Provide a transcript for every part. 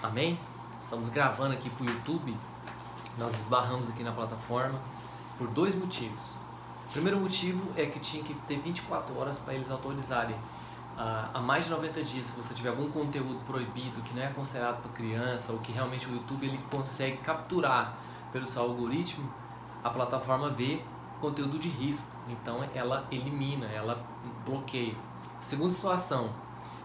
Amém? Estamos gravando aqui para o YouTube. Nós esbarramos aqui na plataforma por dois motivos. O primeiro motivo é que tinha que ter 24 horas para eles autorizarem. Há mais de 90 dias, se você tiver algum conteúdo proibido que não é aconselhado para criança, ou que realmente o YouTube ele consegue capturar pelo seu algoritmo, a plataforma vê conteúdo de risco, então ela elimina, ela bloqueia. Segunda situação,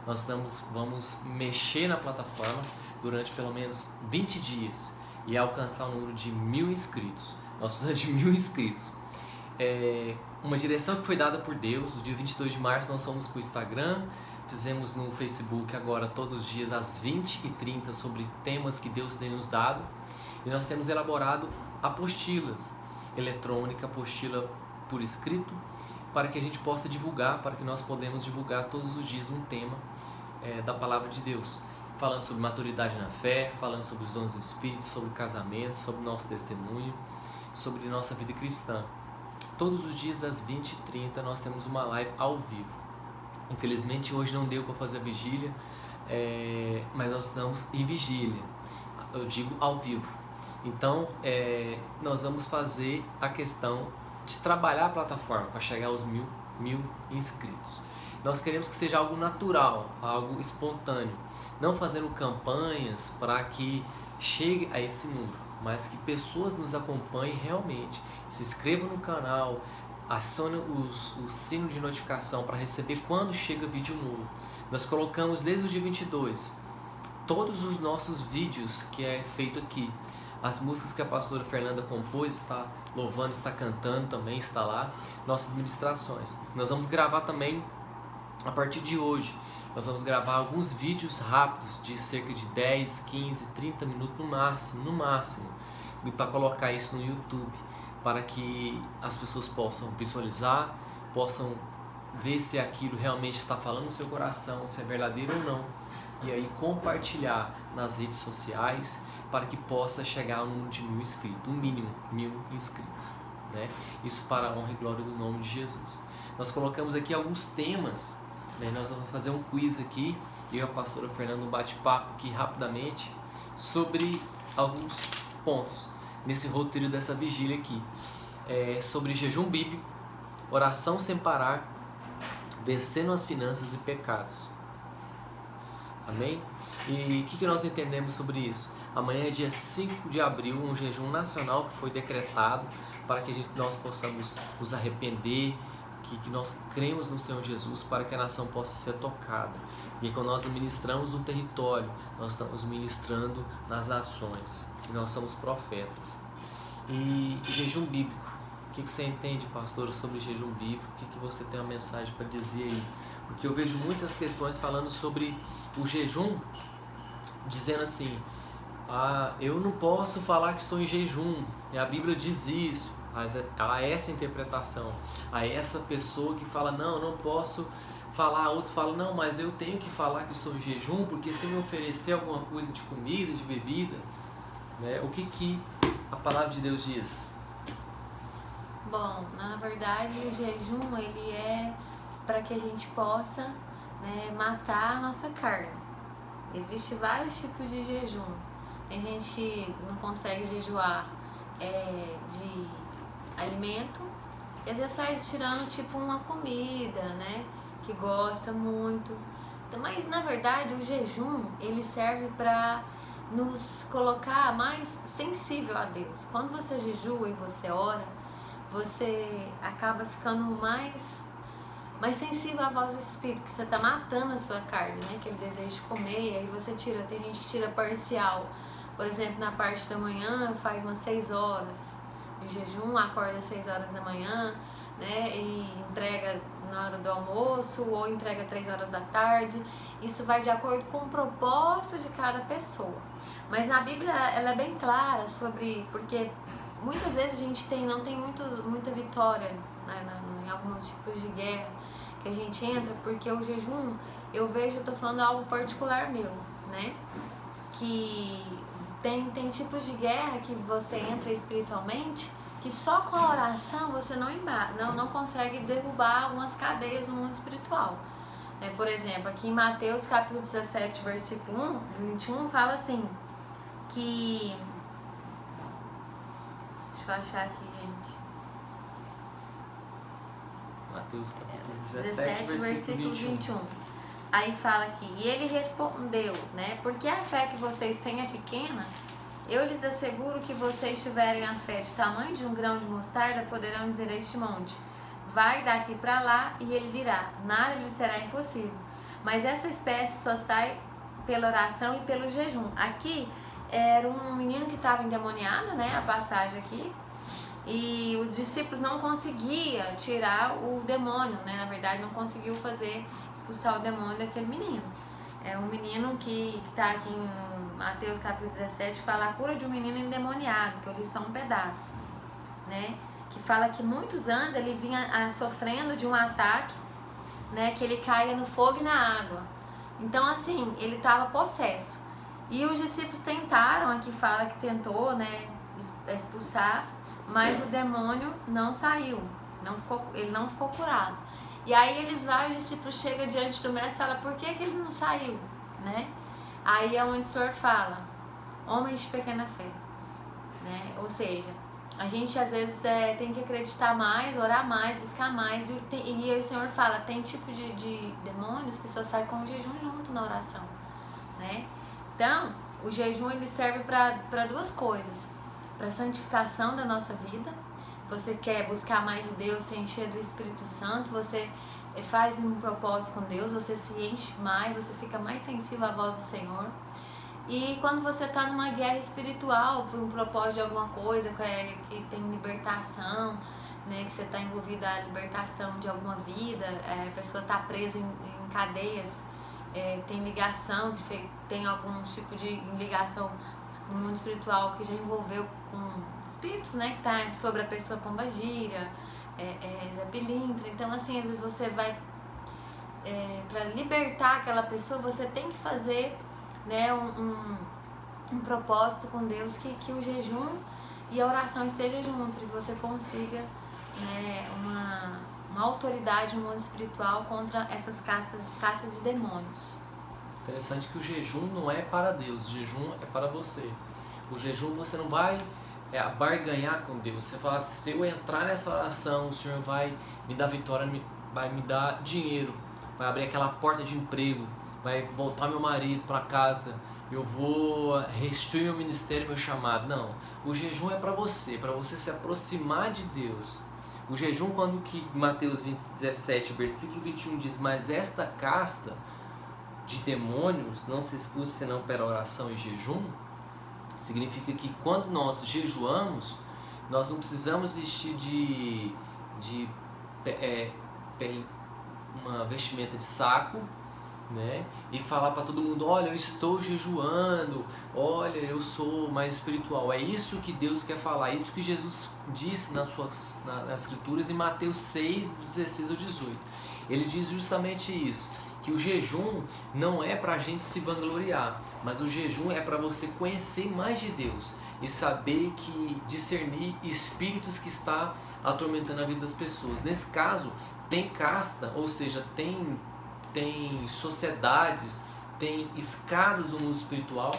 nós vamos mexer na plataforma durante pelo menos 20 dias e alcançar o número de 1000 inscritos. Nós precisamos de 1000 inscritos. Uma direção que foi dada por Deus. No dia 22 de março nós fomos para o Instagram, fizemos no Facebook agora todos os dias às 20h30 sobre temas que Deus tem nos dado, e nós temos elaborado apostilas eletrônica, apostila por escrito, para que a gente possa divulgar, para que nós podemos divulgar todos os dias um tema da Palavra de Deus, falando sobre maturidade na fé, falando sobre os dons do Espírito, sobre casamento, sobre nosso testemunho, sobre nossa vida cristã. Todos os dias às 20h30 nós temos uma live ao vivo. Infelizmente hoje não deu para fazer a vigília, mas nós estamos em vigília, eu digo ao vivo. Então nós vamos fazer a questão de trabalhar a plataforma para chegar aos 1000 inscritos. Nós queremos que seja algo natural, algo espontâneo, não fazendo campanhas para que chegue a esse número, mas que pessoas nos acompanhem realmente, se inscrevam no canal, acionem o sino de notificação para receber quando chega vídeo novo. Nós colocamos desde o dia 22 todos os nossos vídeos que é feito aqui. As músicas que a pastora Fernanda compôs, está louvando, está cantando também, está lá. Nossas ministrações. Nós vamos gravar também, a partir de hoje, nós vamos gravar alguns vídeos rápidos de cerca de 10, 15, 30 minutos no máximo, e para colocar isso no YouTube, para que as pessoas possam visualizar, possam ver se aquilo realmente está falando no seu coração, se é verdadeiro ou não, e aí compartilhar nas redes sociais, para que possa chegar ao número de 1000 inscritos, o mínimo 1000 inscritos, né? Isso para a honra e glória do nome de Jesus. Nós colocamos aqui alguns temas, né? Nós vamos fazer um quiz aqui, eu e a pastora Fernanda, um bate-papo aqui rapidamente, sobre alguns pontos nesse roteiro dessa vigília aqui, sobre jejum bíblico, oração sem parar, vencendo as finanças e pecados. Amém? E o que nós entendemos sobre isso? Amanhã é dia 5 de abril, um jejum nacional que foi decretado para que nós possamos nos arrepender, que nós cremos no Senhor Jesus, para que a nação possa ser tocada. E quando nós ministramos no território, nós estamos ministrando nas nações, e nós somos profetas. E jejum bíblico, o que você entende, pastor, sobre jejum bíblico? O que você tem uma mensagem para dizer aí? Porque eu vejo muitas questões falando sobre o jejum, dizendo assim: eu não posso falar que estou em jejum, e a Bíblia diz isso. Há essa interpretação, há essa pessoa que fala: não posso falar. Outros falam: não, mas eu tenho que falar que estou em jejum, porque se me oferecer alguma coisa de comida, de bebida, né? O que a palavra de Deus diz? Bom, na verdade o jejum ele é para que a gente possa, né, matar a nossa carne. Existem vários tipos de jejum. Tem gente que não consegue jejuar de alimento, e às vezes sai tirando tipo uma comida, né, que gosta muito. Então, mas na verdade o jejum ele serve para nos colocar mais sensível a Deus. Quando você jejua e você ora, você acaba ficando mais sensível à voz do Espírito, porque você está matando a sua carne, né? Aquele desejo de comer, e aí você tira. Tem gente que tira parcial. Por exemplo, na parte da manhã faz umas 6 horas de jejum, acorda às 6 horas da manhã, né? E entrega na hora do almoço, ou entrega 3 horas da tarde. Isso vai de acordo com o propósito de cada pessoa. Mas na Bíblia ela é bem clara sobre, porque muitas vezes a gente não tem muita vitória, né, em alguns tipos de guerra que a gente entra, porque o jejum, eu tô falando algo particular meu, né? Que tem tipos de guerra que você entra espiritualmente, que só com a oração você não consegue derrubar algumas cadeias no mundo espiritual. Por exemplo, aqui em Mateus capítulo 17, versículo 21, fala assim, que... Deixa eu achar aqui, gente. Mateus capítulo 17, versículo 21. Aí fala aqui, e ele respondeu, né? Porque a fé que vocês têm é pequena, eu lhes asseguro que vocês tiverem a fé de tamanho de um grão de mostarda, poderão dizer a este monte, vai daqui para lá, e ele dirá, nada lhe será impossível. Mas essa espécie só sai pela oração e pelo jejum. Aqui era um menino que estava endemoniado, né? A passagem aqui. E os discípulos não conseguiam tirar o demônio, né? Na verdade, não conseguiu expulsar o demônio daquele menino. É um menino que está aqui em Mateus capítulo 17, fala a cura de um menino endemoniado, que eu li só um pedaço, né? Que fala que muitos anos ele vinha sofrendo de um ataque, né? Que ele caia no fogo e na água. Então, assim, ele estava possesso. E os discípulos tentaram, aqui fala que tentou, né? Expulsar, mas o demônio não saiu, ele não ficou curado. E aí os discípulos chegam diante do mestre e falam, por que ele não saiu? Né? Aí é onde o Senhor fala, homens de pequena fé. Né? Ou seja, a gente às vezes tem que acreditar mais, orar mais, buscar mais. E o Senhor fala, tem tipo de demônios que só saem com o jejum junto na oração. Né? Então, o jejum ele serve para duas coisas. Para a santificação da nossa vida, você quer buscar mais de Deus, se encher do Espírito Santo, você faz um propósito com Deus, você se enche mais, você fica mais sensível à voz do Senhor. E quando você está numa guerra espiritual, por um propósito de alguma coisa, que tem libertação, né, que você está envolvido na libertação de alguma vida, a pessoa está presa em cadeias, tem ligação, tem algum tipo de ligação no mundo espiritual que já envolveu com espíritos, né, que tá sobre a pessoa pombagira, pilintra. Então, assim, às vezes você vai para libertar aquela pessoa, você tem que fazer, né, um propósito com Deus que o jejum e a oração estejam juntos, para que você consiga, né, uma autoridade no mundo espiritual contra essas castas de demônios. Interessante que o jejum não é para Deus, o jejum é para você. O jejum você não vai barganhar com Deus. Você fala, se eu entrar nessa oração, o Senhor vai me dar vitória, vai me dar dinheiro, vai abrir aquela porta de emprego, vai voltar meu marido para casa, eu vou restituir meu ministério, meu chamado. Não, o jejum é para você se aproximar de Deus. O jejum, quando que Mateus 17, versículo 21 diz, mas esta casta de demônios não se expulsa senão pela oração e jejum, significa que quando nós jejuamos, nós não precisamos vestir uma vestimenta de saco, né? E falar para todo mundo, olha, eu estou jejuando, olha, eu sou mais espiritual. É isso que Deus quer falar, é isso que Jesus disse nas escrituras em Mateus 6, 16 ao 18. Ele diz justamente isso, que o jejum não é para a gente se vangloriar, mas o jejum é para você conhecer mais de Deus e saber discernir espíritos que está atormentando a vida das pessoas. Nesse caso, tem casta, ou seja, tem sociedades, tem escadas no mundo espiritual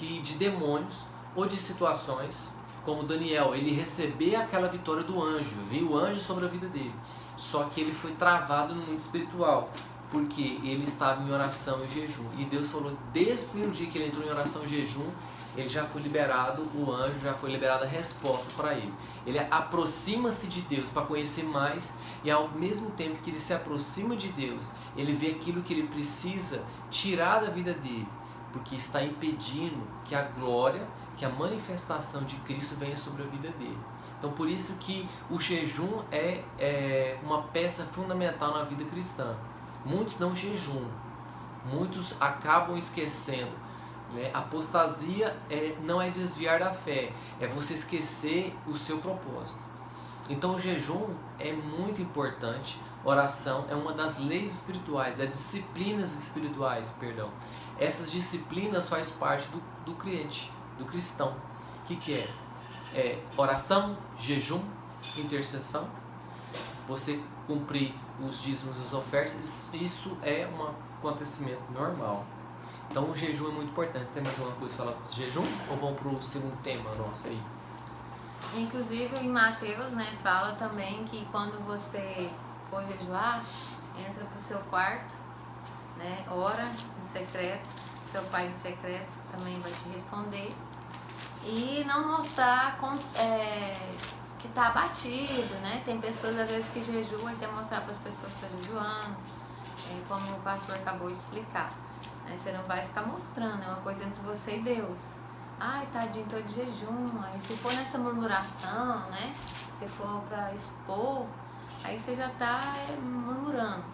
de demônios ou de situações, como Daniel, ele recebeu aquela vitória do anjo, veio o anjo sobre a vida dele, só que ele foi travado no mundo espiritual, porque ele estava em oração e jejum. E Deus falou, desde o primeiro dia que ele entrou em oração e jejum, ele já foi liberado, o anjo já foi liberado a resposta para ele. Ele aproxima-se de Deus para conhecer mais, e ao mesmo tempo que ele se aproxima de Deus, ele vê aquilo que ele precisa tirar da vida dele, porque está impedindo que a glória, que a manifestação de Cristo venha sobre a vida dele. Então por isso que o jejum é uma peça fundamental na vida cristã. Muitos não jejuam, muitos acabam esquecendo. Né? Apostasia não é desviar da fé, é você esquecer o seu propósito. Então o jejum é muito importante, oração é uma das leis espirituais, das disciplinas espirituais, perdão. Essas disciplinas faz parte do crente, do cristão. O que é? Oração, jejum, intercessão, você cumprir os dízimos e as ofertas, isso é um acontecimento normal. Então o jejum é muito importante. Você tem mais alguma coisa para falar sobre jejum? Ou vamos para o segundo tema nosso aí? Inclusive em Mateus, né, fala também que quando você for jejuar, entra pro seu quarto, né, ora em secreto, seu pai em secreto também vai te responder. E não mostrar que tá abatido, né? Tem pessoas às vezes que jejuam e quer mostrar para as pessoas que estão jejuando, como o pastor acabou de explicar. Né? Você não vai ficar mostrando, é uma coisa entre você e Deus. Ai, tadinho, tô de jejum. Aí se for nessa murmuração, né? Se for para expor, aí você já tá murmurando.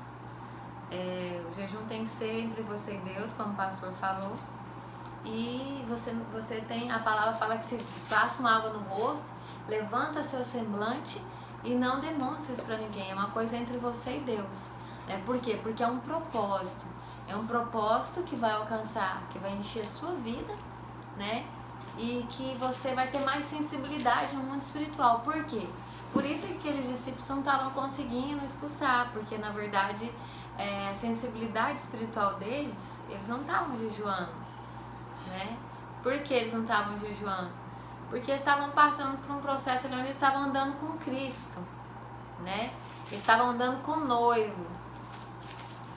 O jejum tem que ser entre você e Deus, como o pastor falou. E você tem, a palavra fala que se passa uma água no rosto, levanta seu semblante e não demonstra isso para ninguém. É uma coisa entre você e Deus. Por quê? Porque é um propósito. É um propósito que vai alcançar, que vai encher a sua vida, né? E que você vai ter mais sensibilidade no mundo espiritual. Por quê? Por isso que aqueles discípulos não estavam conseguindo expulsar, porque na verdade a sensibilidade espiritual deles, eles não estavam jejuando, né? Por que eles não estavam jejuando? Porque eles estavam passando por um processo onde eles estavam andando com Cristo, né? Eles estavam andando com o noivo,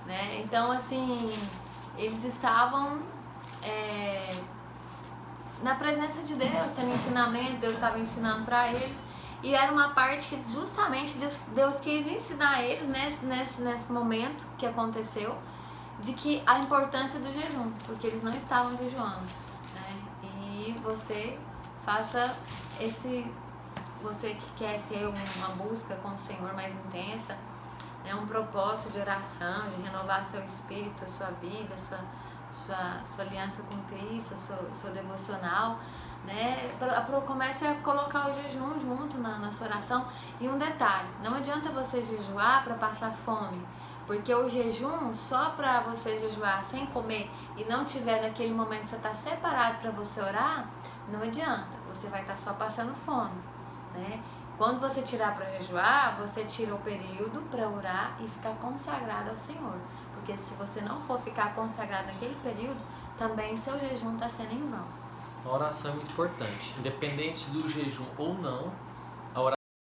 né? Então assim, eles estavam na presença de Deus, tendo ensinamento, Deus estava ensinando para eles. E era uma parte que justamente Deus quis ensinar eles nesse momento que aconteceu, de que a importância do jejum, porque eles não estavam jejuando, né? E você faça você que quer ter uma busca com o Senhor mais intensa, um propósito de oração, de renovar seu espírito, sua vida, sua aliança com Cristo, seu devocional, né? Comece a colocar o jejum junto na sua oração. E um detalhe, não adianta você jejuar para passar fome, porque o jejum, só para você jejuar sem comer e não tiver naquele momento que você está separado para você orar, não adianta, você vai estar só passando fome, né? Quando você tirar para jejuar, você tira o período para orar e ficar consagrado ao Senhor, porque se você não for ficar consagrado naquele período, também seu jejum está sendo em vão. A oração é muito importante, independente do jejum ou não.